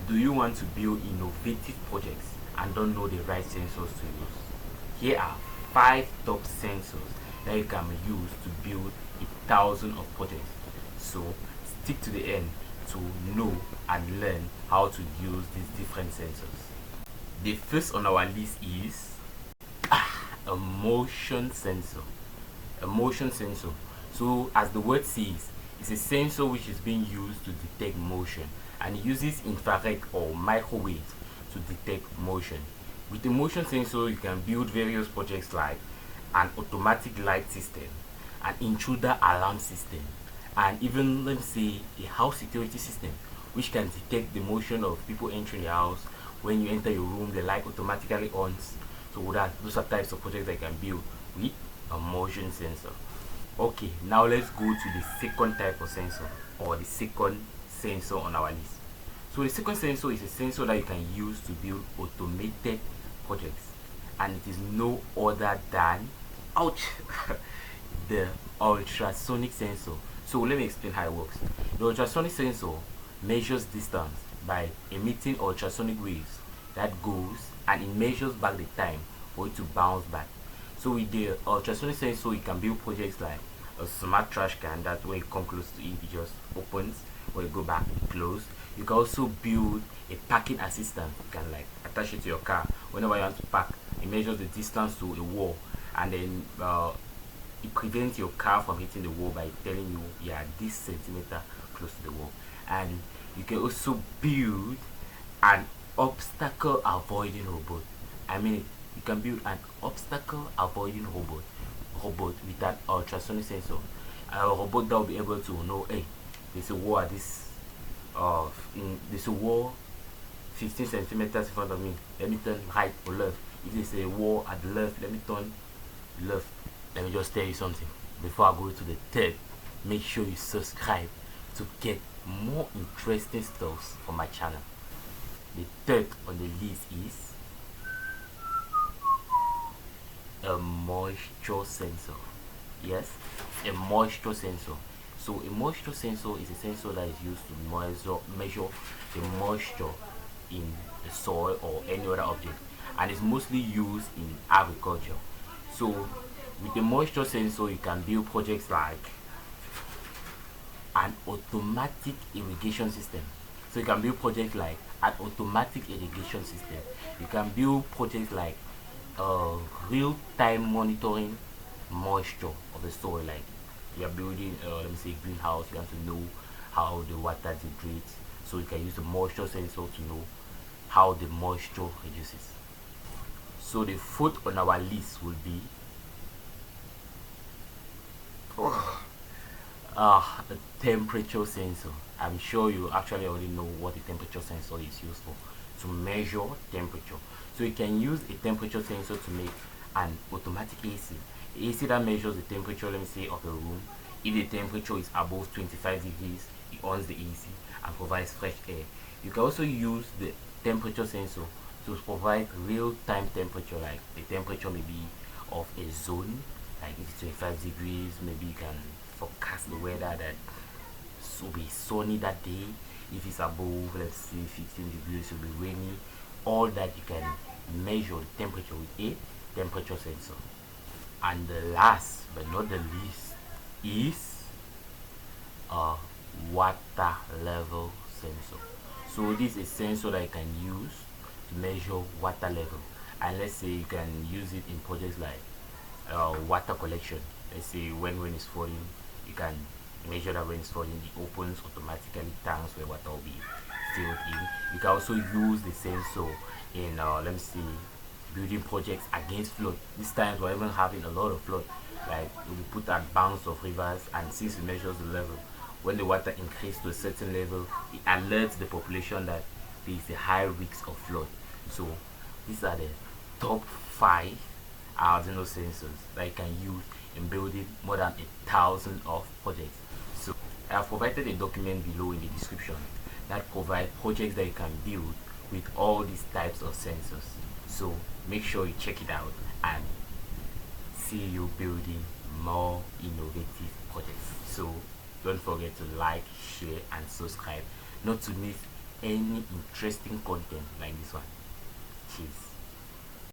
Do you want to build innovative projects and don't know the right sensors to use? Here are 5 top sensors that you can use to build 1,000 of projects. So stick to the end to know and learn how to use these different sensors. The first on our list is a motion sensor. A motion sensor. So as the word says, it's a sensor which is being used to detect motion, and it uses infrared or microwaves to detect motion. With a motion sensor, you can build various projects like an automatic light system, an intruder alarm system, and even, let me say, a house security system which can detect the motion of people entering the house. When you enter your room, the light automatically ons. So those are types of projects that you can build with a motion sensor. Okay, now let's go to the second type of sensor, or the second sensor on our list. So the second sensor is a sensor that you can use to build automated projects, and it is no other than, ouch, the ultrasonic sensor. So let me explain how it works. The ultrasonic sensor measures distance by emitting ultrasonic waves that goes, and it measures back the time for it to bounce back. So with the ultrasonic sensor, you can build projects like a smart trash can that when you come close to it, it just opens. When you go back, it closes. You can also build a parking assistant. You can like attach it to your car. Whenever you want to park, it measures the distance to a wall, and then it prevents your car from hitting the wall by telling you you are this centimeter close to the wall. And you can also build an obstacle avoiding robot. I mean, you can build an obstacle avoiding robot with that ultrasonic sensor. A robot that will be able to know, hey, there's a wall at this there's a wall 15 centimeters in front of me. Let me turn right or left. If there's a wall at the left, let me turn left. Let me just tell you something before I go to the third. Make sure you subscribe to get more interesting stuff on my channel. The third on the list is a moisture sensor. Yes, a moisture sensor. So a moisture sensor is a sensor that is used to measure the moisture in the soil or any other object, and it's mostly used in agriculture. So with the moisture sensor, you can build projects like an automatic irrigation system. So you can build projects like an automatic irrigation system. You can build projects like real-time monitoring moisture of the soil. Like you are building, let me say, a greenhouse. You want to know how the water degrades, so you can use the moisture sensor to know how the moisture reduces. So the fourth on our list will be a temperature sensor. I'm sure you actually already know what a temperature sensor is used for, to measure temperature. So you can use a temperature sensor to make an automatic AC that measures the temperature, let me say, of a room. If the temperature is above 25 degrees, it ons the AC and provides fresh air. You can also use the temperature sensor to provide real-time temperature, like the temperature maybe of a zone. Like if it's 25 degrees, maybe you can forecast the weather that will be sunny that day. If it's above, let's say, 15 degrees, it will be rainy. All that you can measure the temperature with a temperature sensor. And the last but not the least is a water level sensor. So this is a sensor that you can use to measure water level, and let's say you can use it in projects like water collection. Let's say when rain is falling, you can measure that rain is falling, it opens automatically tanks where water will be filled in. You can also use the sensor in let me see, building projects against flood. This times we're even having a lot of flood. Like we put at banks of rivers, and since it measures the level, when the water increases to a certain level, it alerts the population that there is a high risk of flood. So these are the top 5 Arduino sensors that you can use in building more than 1,000 of projects. So I have provided a document below in the description that provides projects that you can build with all these types of sensors. So make sure you check it out and see you building more innovative projects. So don't forget to like, share and subscribe not to miss any interesting content like this one. Cheers.